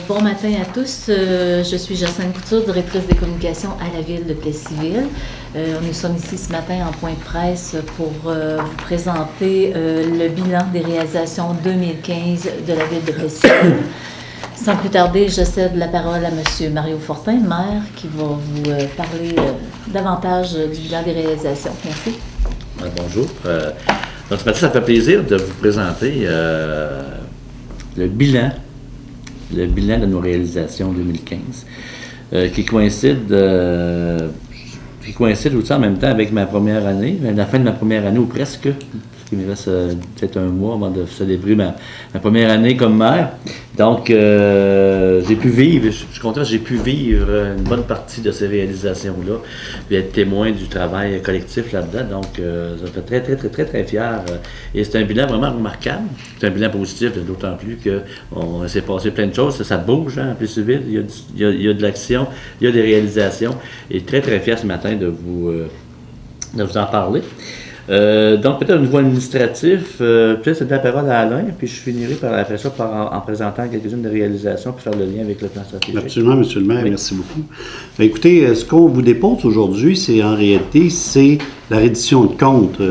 Bon matin à tous. Je suis Jocelyne Couture, directrice des communications à la Ville de Plessisville. Nous sommes ici ce matin en point de presse pour vous présenter le bilan des réalisations 2015 de la Ville de Plessisville. Sans plus tarder, je cède la parole à M. Mario Fortin, maire, qui va vous parler davantage du bilan des réalisations. Merci. Bonjour. Donc ce matin, ça me fait plaisir de vous présenter le bilan de nos réalisations 2015, qui coïncide aussi en même temps avec ma première année, la fin de ma première année ou presque, parce qu'il me reste peut-être un mois avant de célébrer ma première année comme maire. Donc, j'ai pu vivre, je suis content, j'ai pu vivre une bonne partie de ces réalisations-là, puis être témoin du travail collectif là-dedans. Donc, ça me fait très fier. Et c'est un bilan vraiment remarquable. C'est un bilan positif, d'autant plus qu'on s'est passé plein de choses. Ça bouge, hein, en Plessisville. Il y a de l'action, il y a des réalisations. Et très fier ce matin de vous en parler. Donc, peut-être au niveau administratif, peut-être c'est la parole à Alain, puis je finirai après ça en présentant quelques-unes des réalisations pour faire le lien avec le plan stratégique. Absolument, M. le maire, oui. Merci beaucoup. Bien, écoutez, ce qu'on vous dépose aujourd'hui, c'est la reddition de comptes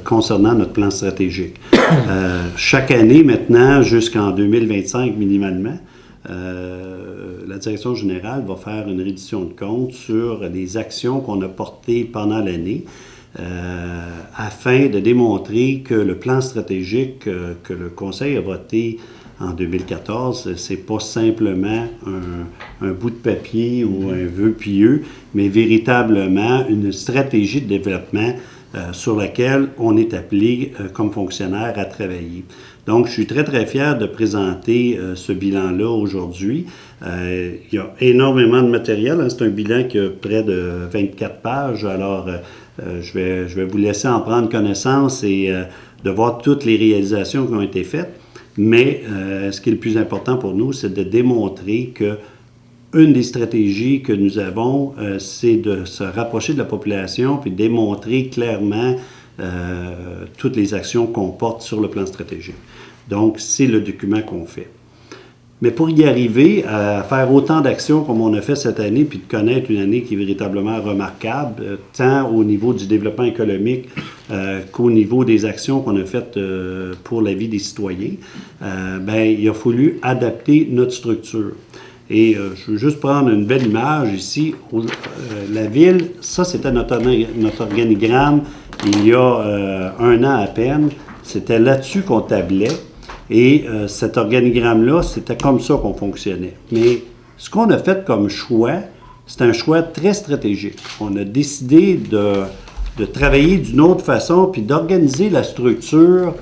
concernant notre plan stratégique. Chaque année maintenant, jusqu'en 2025 minimalement, la direction générale va faire une reddition de comptes sur les actions qu'on a portées pendant l'année. Afin de démontrer que le plan stratégique que le Conseil a voté en 2014, c'est pas simplement un bout de papier ou un vœu pieux, mais véritablement une stratégie de développement sur laquelle on est appelé comme fonctionnaire à travailler. Donc, je suis très fier de présenter ce bilan-là aujourd'hui. Il y a énormément de matériel, hein. C'est un bilan qui a près de 24 pages, alors je vais vous laisser en prendre connaissance et de voir toutes les réalisations qui ont été faites. Mais ce qui est le plus important pour nous, c'est de démontrer que une des stratégies que nous avons, c'est de se rapprocher de la population puis démontrer clairement toutes les actions qu'on porte sur le plan stratégique. Donc, c'est le document qu'on fait. Mais pour y arriver, à faire autant d'actions comme on a fait cette année, puis de connaître une année qui est véritablement remarquable, tant au niveau du développement économique qu'au niveau des actions qu'on a faites pour la vie des citoyens, il a fallu adapter notre structure. Et je veux juste prendre une belle image ici. La ville, ça c'était notre organigramme il y a un an à peine. C'était là-dessus qu'on tablait. Et cet organigramme-là, c'était comme ça qu'on fonctionnait. Mais ce qu'on a fait comme choix, c'est un choix très stratégique. On a décidé de travailler d'une autre façon, puis d'organiser la structure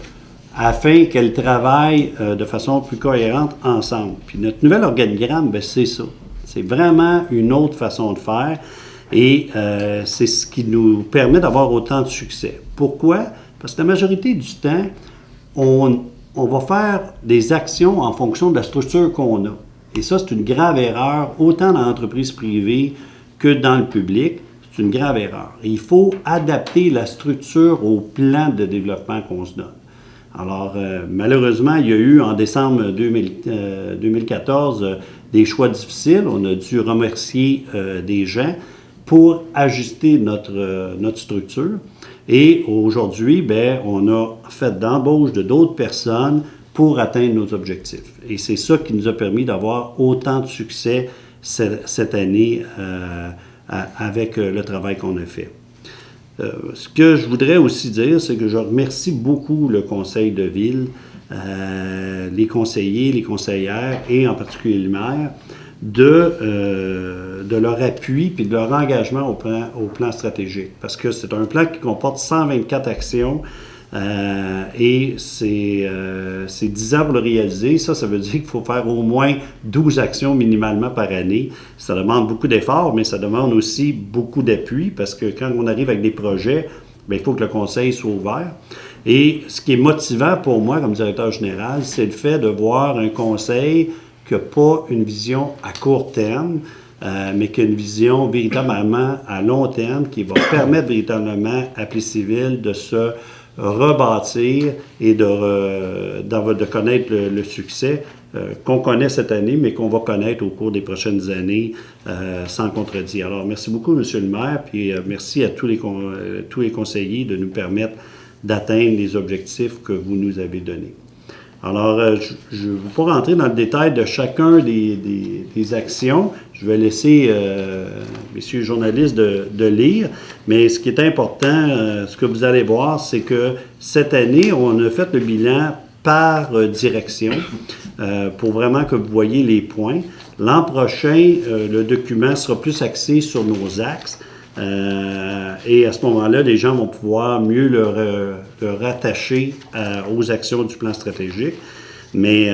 afin qu'elle travaille de façon plus cohérente ensemble. Puis notre nouvel organigramme, c'est ça. C'est vraiment une autre façon de faire et c'est ce qui nous permet d'avoir autant de succès. Pourquoi? Parce que la majorité du temps, on va faire des actions en fonction de la structure qu'on a. Et ça, c'est une grave erreur, autant dans l'entreprise privée que dans le public. C'est une grave erreur. Et il faut adapter la structure au plan de développement qu'on se donne. Alors, malheureusement, il y a eu en décembre 2014 des choix difficiles. On a dû remercier des gens pour ajuster notre structure. Et aujourd'hui, on a fait d'embauche de d'autres personnes pour atteindre nos objectifs. Et c'est ça qui nous a permis d'avoir autant de succès cette année avec le travail qu'on a fait. Ce que je voudrais aussi dire, c'est que je remercie beaucoup le conseil de ville, les conseillers, les conseillères et en particulier le maire, de leur appui et de leur engagement au plan stratégique. Parce que c'est un plan qui comporte 124 actions et c'est 10 ans pour le réaliser. Ça veut dire qu'il faut faire au moins 12 actions minimalement par année. Ça demande beaucoup d'efforts, mais ça demande aussi beaucoup d'appui parce que quand on arrive avec des projets, il faut que le conseil soit ouvert. Et ce qui est motivant pour moi comme directeur général, c'est le fait de voir un conseil qui n'a pas une vision à court terme, mais qui a une vision véritablement à long terme qui va permettre véritablement à Plessisville de se rebâtir et de connaître le succès qu'on connaît cette année, mais qu'on va connaître au cours des prochaines années sans contredit. Alors, merci beaucoup, M. le maire, puis merci à tous les conseillers de nous permettre d'atteindre les objectifs que vous nous avez donnés. Alors, je ne vais pas rentrer dans le détail de chacun des actions. Je vais laisser messieurs les journalistes de lire. Mais ce qui est important, ce que vous allez voir, c'est que cette année, on a fait le bilan par direction pour vraiment que vous voyez les points. L'an prochain, le document sera plus axé sur nos axes. Et à ce moment-là, les gens vont pouvoir mieux le rattacher aux actions du plan stratégique. Mais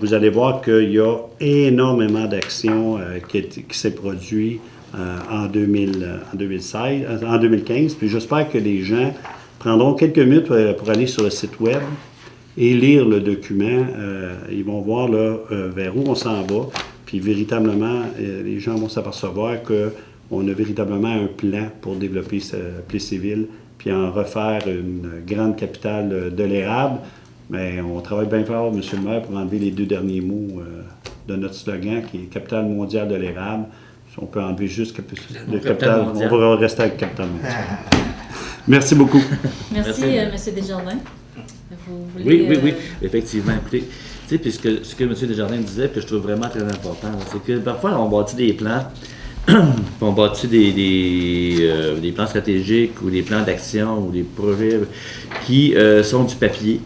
vous allez voir qu'il y a énormément d'actions qui s'est produit en 2015. Puis j'espère que les gens prendront quelques minutes pour aller sur le site web et lire le document. Ils vont voir là, vers où on s'en va. Puis véritablement, les gens vont s'apercevoir qu'on a véritablement un plan pour développer Plessisville, puis en refaire une grande capitale de l'érable. Mais on travaille bien fort, M. le maire, pour enlever les 2 derniers mots de notre slogan, qui est capitale mondiale de l'érable. Si on peut enlever juste le capitale, on va rester avec capitale mondiale. Merci beaucoup. Merci. M. Desjardins. Vous voulez, oui, effectivement. Écoutez, tu sais, puisque ce que M. Desjardins disait, que je trouve vraiment très important, c'est que parfois on bâtit des plans, on bâtit des plans stratégiques ou des plans d'action ou des projets qui sont du papier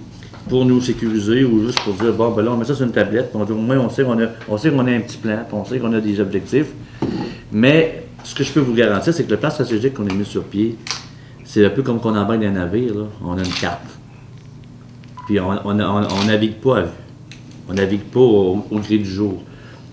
pour nous sécuriser ou juste pour dire, bon, ben là, on met ça sur une tablette, puis au moins on sait qu'on a un petit plan, puis on sait qu'on a des objectifs. Mais ce que je peux vous garantir, c'est que le plan stratégique qu'on a mis sur pied, c'est un peu comme qu'on embarque dans un navire, là. On a une carte. Puis on navigue pas à vue. On navigue pas au gré du jour.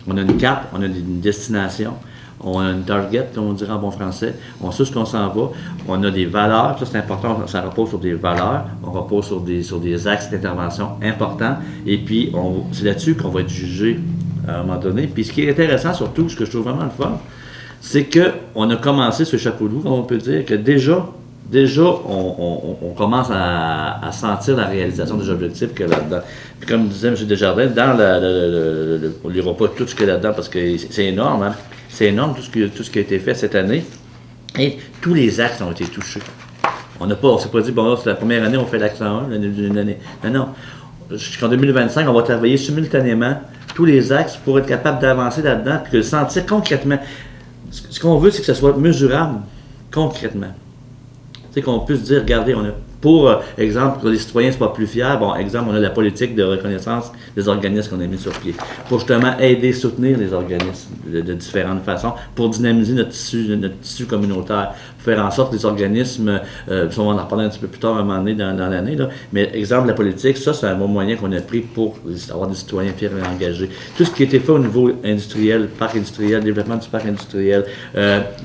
On a une carte, on a une destination, on a une target, comme on dirait en bon français. On sait ce qu'on s'en va. On a des valeurs, ça c'est important, ça repose sur des valeurs. On repose sur des axes d'intervention importants. Et puis, c'est là-dessus qu'on va être jugé à un moment donné. Puis ce qui est intéressant surtout, ce que je trouve vraiment le fun, c'est qu'on a commencé ce chapeau de roue, on peut dire que déjà, on commence à sentir la réalisation des objectifs qu'il y a là-dedans. Puis comme disait M. Desjardins, on ne lira pas tout ce qu'il y a là-dedans parce que c'est énorme, hein? C'est énorme tout ce qui a été fait cette année. Et tous les axes ont été touchés. On ne s'est pas dit, bon là, c'est la première année, on fait l'axe 1, l'année. Non. Jusqu'en 2025, on va travailler simultanément tous les axes pour être capable d'avancer là-dedans et de le sentir concrètement. Ce qu'on veut, c'est que ce soit mesurable concrètement. C'est qu'on puisse dire, regardez, on a, pour exemple, que les citoyens ne soient pas plus fiers, bon, exemple, on a la politique de reconnaissance des organismes qu'on a mis sur pied, pour justement aider, soutenir les organismes de différentes façons, pour dynamiser notre tissu communautaire, pour faire en sorte que les organismes, on va en reparler un petit peu plus tard à un moment donné dans l'année, là, mais exemple, la politique, ça, c'est un bon moyen qu'on a pris pour avoir des citoyens fiers et engagés. Tout ce qui a été fait au niveau industriel, parc industriel, développement du parc industriel,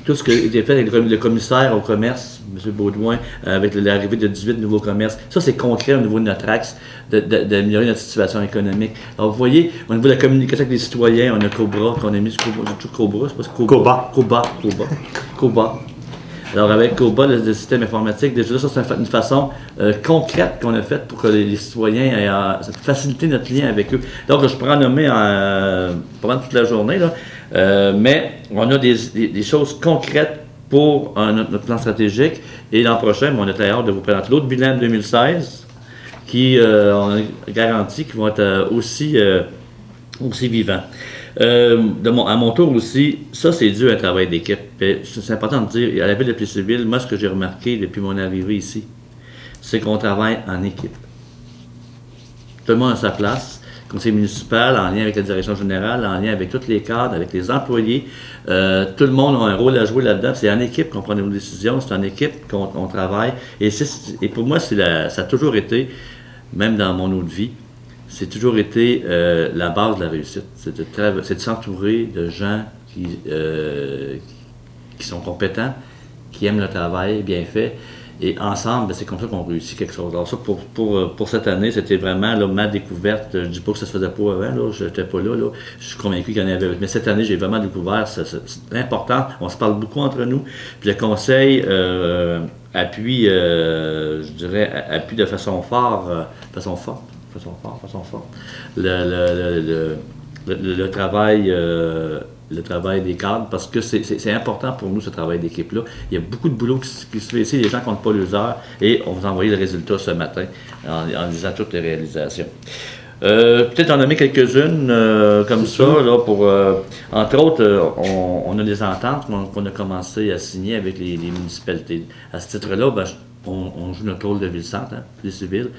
tout ce qui a été fait avec le commissaire au commerce, M. Baudouin, avec l'arrivée de 18 nouveaux commerces. Ça, c'est concret au niveau de notre axe, d'améliorer notre situation économique. Alors, vous voyez, au niveau de la communication avec les citoyens, on a Cobra, qu'on a mis sur Cobra, c'est pas Coba. Alors, avec Coba, le système informatique, déjà, ça, c'est une façon concrète qu'on a faite pour que les citoyens aient faciliter notre lien avec eux. Donc, je pourrais en nommer pendant toute la journée, là, mais on a des choses concrètes pour notre plan stratégique. Et l'an prochain, on est très hâte de vous présenter l'autre bilan de 2016 qui on a garanti qu'ils vont être aussi vivants. À mon tour aussi, ça c'est dû à un travail d'équipe. C'est important de dire, à la ville de Plessisville, moi ce que j'ai remarqué depuis mon arrivée ici, c'est qu'on travaille en équipe. Tout le monde a sa place. Conseil municipal, en lien avec la direction générale, en lien avec tous les cadres, avec les employés. Tout le monde a un rôle à jouer là-dedans. C'est en équipe qu'on prend nos décisions, c'est en équipe qu'on travaille. Et pour moi, ça a toujours été, même dans mon autre vie, c'est toujours été la base de la réussite. C'est de s'entourer de gens qui sont compétents, qui aiment le travail bien fait. Et ensemble, c'est comme ça qu'on réussit quelque chose. Alors ça, pour cette année, c'était vraiment là, ma découverte. Je ne dis pas que ça se faisait pas avant, je n'étais pas là. Je suis convaincu qu'il y en avait. Mais cette année, j'ai vraiment découvert, c'est important. On se parle beaucoup entre nous. Puis le conseil appuie, je dirais, appuie de façon forte le travail des cadres, parce que c'est important pour nous, ce travail d'équipe-là. Il y a beaucoup de boulot qui se fait ici, les gens ne comptent pas les heures, et on vous a envoyé le résultat ce matin en lisant toutes les réalisations. Peut-être en nommer quelques-unes comme ça, là, pour entre autres, on a des ententes qu'on a commencé à signer avec les municipalités. À ce titre-là, on joue notre rôle de ville-centre, les civils.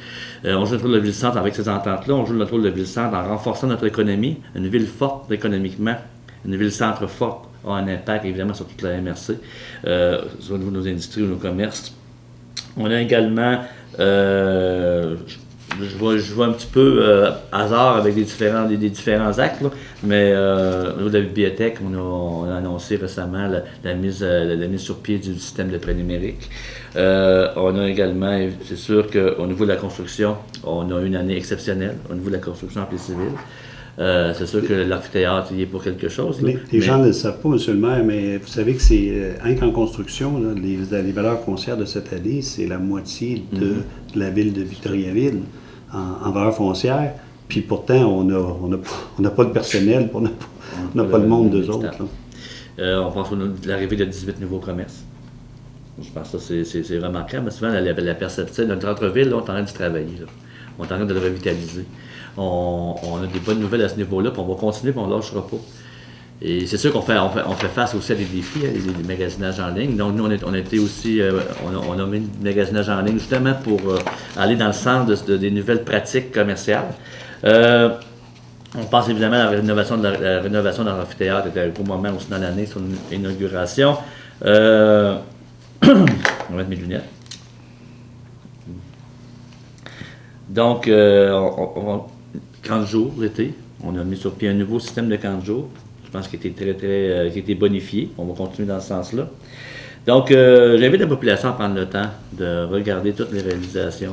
On joue notre rôle de ville-centre avec ces ententes-là. On joue notre rôle de ville-centre en renforçant notre économie. Une ville forte économiquement, une ville-centre forte a un impact évidemment sur toute la MRC, au niveau de nos industries ou nos commerces. On a également, je vois un petit peu hasard avec des différents actes, là, mais au niveau de la bibliothèque, on a annoncé récemment la mise sur pied du système de prêt numérique. On a également, c'est sûr qu'au niveau de la construction, on a une année exceptionnelle au niveau de la construction en place civile. C'est sûr que l'amphithéâtre y est pour quelque chose. Là, les gens ne le savent pas, M. le maire, mais vous savez que c'est rien qu'en construction, là, les valeurs foncières de cette année, c'est la moitié de la ville de Victoriaville en valeurs foncières. Puis pourtant, on n'a pas de personnel, on n'a pas le monde d'eux autres. On pense à l'arrivée de 18 nouveaux commerces. Je pense que ça, c'est remarquable. Mais souvent, la perception, notre centre-ville, là, on est en train de travailler. Là. On est en train de le revitaliser. On a des bonnes nouvelles à ce niveau-là, puis on va continuer, puis on ne lâchera pas. Et c'est sûr qu'on fait face aussi à des défis, des magasinages en ligne. Donc, nous, on a été aussi, on a mis du magasinage en ligne justement pour aller dans le sens des nouvelles pratiques commerciales. On pense évidemment à la rénovation de l'amphithéâtre, c'était un gros moment aussi dans l'année sur l'inauguration. On va mettre mes lunettes. Donc, 40 jours l'été, on a mis sur pied un nouveau système de 40 jours. Je pense qu'il a été bonifié. On va continuer dans ce sens-là. Donc, j'invite la population à prendre le temps de regarder toutes les réalisations,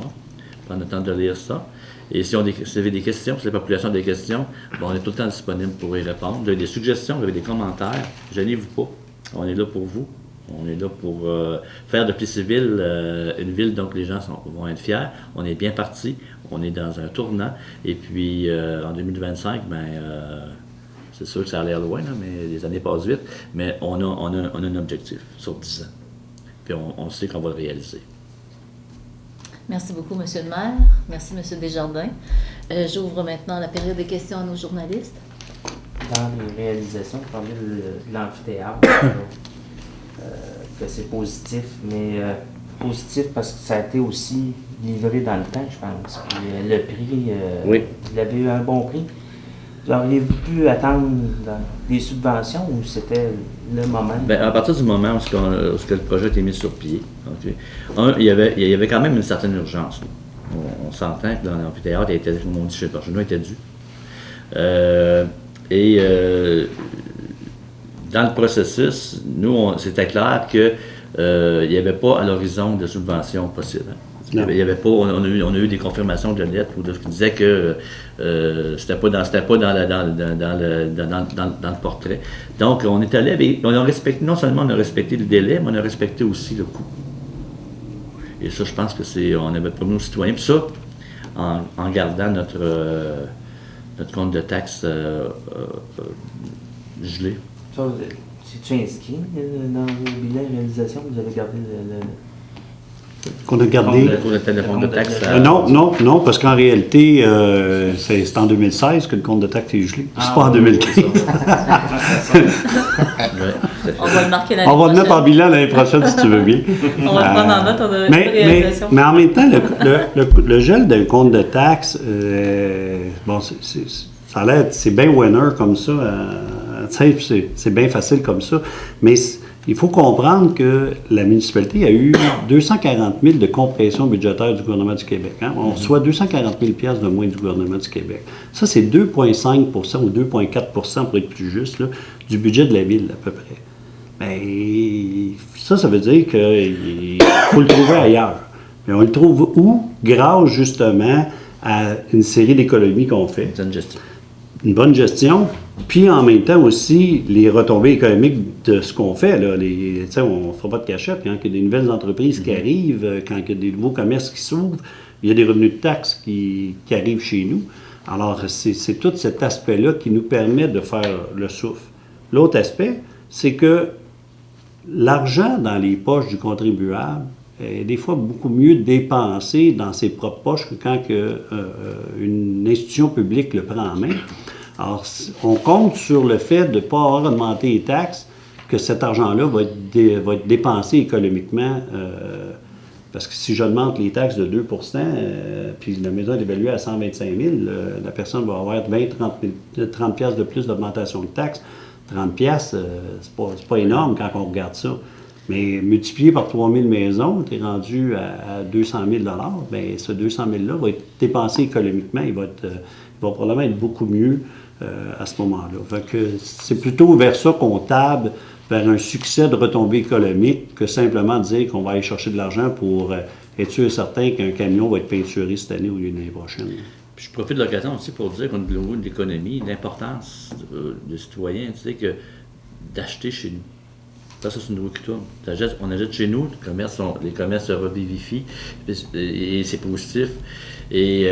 prendre le temps de lire ça. Et si vous avez des questions, si la population a des questions, on est tout le temps disponible pour y répondre. Vous avez des suggestions, vous avez des commentaires, gênez-vous pas. On est là pour vous. On est là pour faire de Plessisville une ville dont les gens vont être fiers. On est bien parti. On est dans un tournant. Et puis, en 2025, c'est sûr que ça a l'air loin, là, mais les années passent vite. Mais on a un objectif sur 10 ans. Puis on sait qu'on va le réaliser. Merci beaucoup, M. le maire. Merci, M. Desjardins. J'ouvre maintenant la période de questions à nos journalistes. Dans les réalisations, vous parlez de l'amphithéâtre, que c'est positif, mais positif parce que ça a été aussi livré dans le temps, je pense. Puis, le prix, oui. Vous avez eu un bon prix. Auriez-vous pu attendre des subventions ou c'était le moment? À partir du moment où le projet a été mis sur pied, okay, il y avait quand même une certaine urgence. On s'entend que dans l'amphithéâtre, comme on dit chez Bergeneau, était dû. Dans le processus, nous, c'était clair qu'il n'y avait pas à l'horizon de subventions possibles. Hein. Il y avait pas, on a eu des confirmations de lettres qui disaient que c'était pas dans le portrait. Donc, on est allé avec, on a respecté, non seulement on a respecté le délai, mais on a respecté aussi le coût. Et ça, je pense que on avait promis aux citoyens. Puis ça, en gardant notre compte de taxes gelé. Ça, c'est-tu inscrit dans vos bilans de réalisation? Vous avez gardé qu'on a gardé. Le compte de taxes. Non, parce qu'en réalité, c'est en 2016 que le compte de taxes est gelé. C'est pas en 2015. On va le marquer l'année prochaine. On va le mettre en bilan l'année prochaine, si tu veux bien. On va le prendre en note, on a une réalisation. Mais en même temps, le gel d'un compte de taxes, ça a l'air, c'est bien winner comme ça. C'est bien facile comme ça. Mais il faut comprendre que la municipalité a eu 240 000 de compression budgétaire du gouvernement du Québec. Hein? On reçoit 240 000 de moins du gouvernement du Québec. Ça, c'est 2,5 ou 2,4 pour être plus juste, là, du budget de la ville, à peu près. Mais ça veut dire qu'il faut le trouver ailleurs. Mais on le trouve où? Grâce, justement, à une série d'économies qu'on fait. une bonne gestion, puis en même temps aussi les retombées économiques de ce qu'on fait. Là, on ne fera pas de cachette. Quand il y a des nouvelles entreprises qui arrivent, quand il y a des nouveaux commerces qui s'ouvrent, il y a des revenus de taxes qui arrivent chez nous. Alors, c'est tout cet aspect-là qui nous permet de faire le souffle. L'autre aspect, c'est que l'argent dans les poches du contribuable est des fois beaucoup mieux dépensé dans ses propres poches que quand une institution publique le prend en main. Alors, on compte sur le fait de ne pas avoir augmenté les taxes, que cet argent-là va être dépensé économiquement. Parce que si j'augmente les taxes de 2 puis la maison est évaluée à 125 000, la personne va avoir 30 piastres de plus d'augmentation de taxes. 30 piastres, c'est pas énorme quand on regarde ça. Mais multiplié par 3 000 maisons, tu es rendu à 200 000 bien, ce 200 000-là va être dépensé économiquement. Il va probablement être beaucoup mieux à ce moment-là. Fait que c'est plutôt vers ça qu'on table, vers un succès de retombées économiques, que simplement dire qu'on va aller chercher de l'argent pour être sûr et certain qu'un camion va être peinturé cette année ou l'année prochaine. Puis je profite de l'occasion aussi pour dire qu'au niveau de l'économie, l'importance des citoyens, tu sais, que d'acheter chez nous. Ça, c'est une nouveau qui tourne. On achète chez nous, les commerces se revivifient, et c'est positif. Et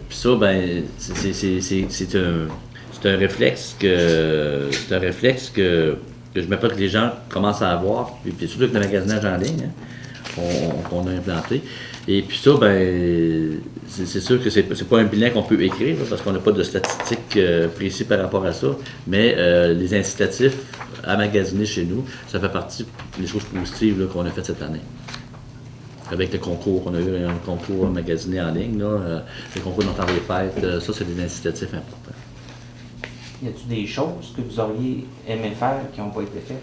puis ça, ben, c'est un réflexe que je m'appelle que les gens commencent à avoir, puis surtout avec le magasinage en ligne, qu'on a implanté. Et puis ça, ben, c'est sûr que c'est pas un bilan qu'on peut écrire, là, parce qu'on n'a pas de statistiques précises par rapport à ça, mais les incitatifs à magasiner chez nous, ça fait partie des choses positives là, qu'on a faites cette année. Avec le concours, on a eu un concours magasiné en ligne, là, le concours dans le temps des fêtes, ça c'est des incitatifs importants. Y a-t-il des choses que vous auriez aimé faire qui n'ont pas été faites?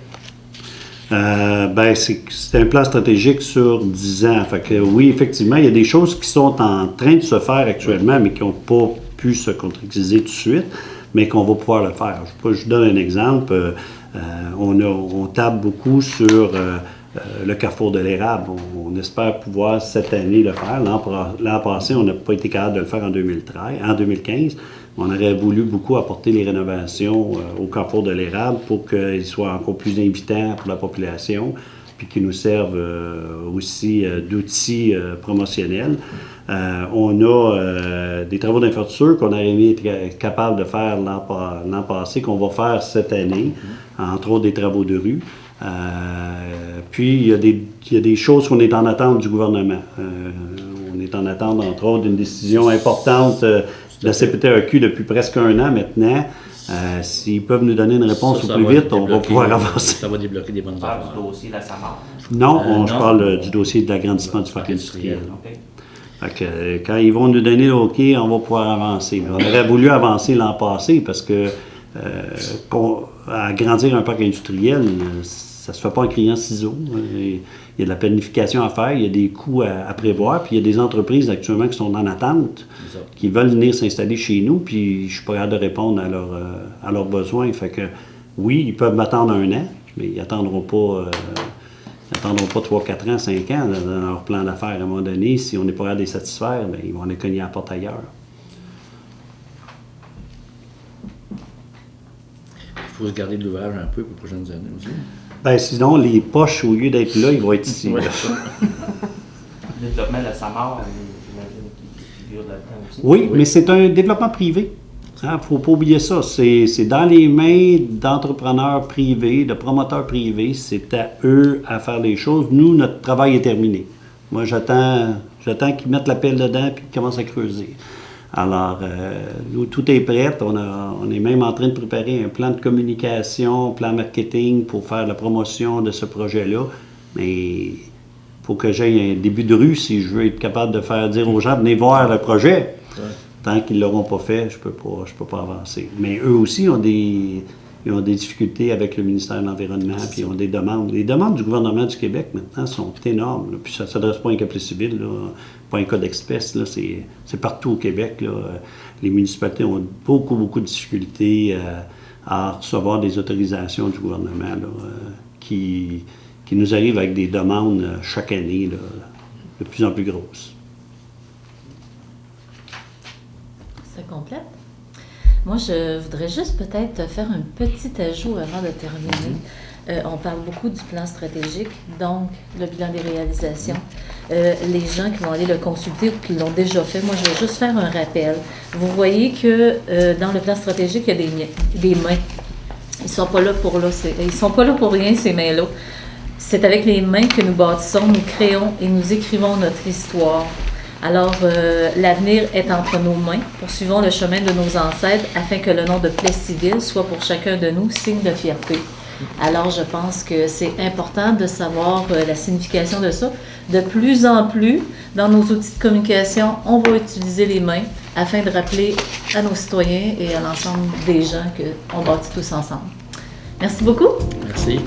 Ben, c'est un plan stratégique sur 10 ans. Fait que oui, effectivement, il y a des choses qui sont en train de se faire actuellement, mais qui n'ont pas pu se concrétiser tout de suite, mais qu'on va pouvoir le faire. Je vous donne un exemple. On table beaucoup sur le carrefour de l'érable. On espère pouvoir cette année le faire. L'an passé, on n'a pas été capable de le faire en 2015. On aurait voulu beaucoup apporter les rénovations au carrefour de l'érable pour qu'il soit encore plus invitant pour la population, puis qu'il nous serve aussi d'outils promotionnels. On a des travaux d'infrastructure qu'on a été capable de faire l'an passé, qu'on va faire cette année, entre autres des travaux de rue. Puis, il y a des choses qu'on est en attente du gouvernement. On est en attente, entre autres, d'une décision importante de la CPTEQ depuis presque 1 an maintenant. S'ils peuvent nous donner une réponse au plus vite, on va pouvoir avancer. Ça va débloquer des bonnes affaires. Du dossier de la SAMAR? Non, je parle du dossier de l'agrandissement du parc industriel. Okay. Fait que, quand ils vont nous donner le OK, on va pouvoir avancer. On aurait voulu avancer l'an passé parce que agrandir un parc industriel, ça se fait pas en criant ciseaux. Il y a de la planification à faire, il y a des coûts à prévoir, puis il y a des entreprises actuellement qui sont en attente, qui veulent venir s'installer chez nous, puis je suis pas capable de répondre à leurs besoins. Fait que oui, ils peuvent m'attendre 1 an, mais ils n'attendront pas 3, 4 ans, 5 ans dans leur plan d'affaires. À un moment donné, si on n'est pas capable de les satisfaire, bien, ils vont les cogner à la porte ailleurs. Il faut se garder de l'ouvrage un peu pour les prochaines années aussi. Ben, sinon, les poches, au lieu d'être là, ils vont être ici. Ouais. Le développement de la SAMAR, j'imagine qu'il figure là-dedans aussi. Oui, mais c'est un développement privé. Il ne faut pas oublier ça. C'est dans les mains d'entrepreneurs privés, de promoteurs privés. C'est à eux à faire les choses. Nous, notre travail est terminé. Moi, j'attends qu'ils mettent la pelle dedans et qu'ils commencent à creuser. Alors, nous, tout est prêt. On est même en train de préparer un plan de communication, plan marketing pour faire la promotion de ce projet-là. Mais il faut que j'aie un début de rue si je veux être capable de faire dire aux gens, venez voir le projet. Ouais. Tant qu'ils ne l'auront pas fait, je peux pas avancer. Mais eux aussi ont des difficultés avec le ministère de l'Environnement, puis ils ont des demandes. Les demandes du gouvernement du Québec, maintenant, sont énormes. Là. Puis ça ne s'adresse pas à un cas civil, là, pas un cas d'espèce. C'est partout au Québec. Là. Les municipalités ont beaucoup de difficultés à recevoir des autorisations du gouvernement là, qui nous arrivent avec des demandes chaque année là, de plus en plus grosses. Ça complète. Moi, je voudrais juste peut-être faire un petit ajout avant de terminer. On parle beaucoup du plan stratégique, donc le bilan des réalisations. Les gens qui vont aller le consulter ou qui l'ont déjà fait, moi, je vais juste faire un rappel. Vous voyez que dans le plan stratégique, il y a des mains. Ils sont pas là pour ils sont pas là pour rien, ces mains-là. C'est avec les mains que nous bâtissons, nous créons et nous écrivons notre histoire. Alors, l'avenir est entre nos mains. Poursuivons le chemin de nos ancêtres afin que le nom de Plessisville soit pour chacun de nous signe de fierté. Alors, je pense que c'est important de savoir la signification de ça. De plus en plus, dans nos outils de communication, on va utiliser les mains afin de rappeler à nos citoyens et à l'ensemble des gens qu'on bâtit tous ensemble. Merci beaucoup. Merci.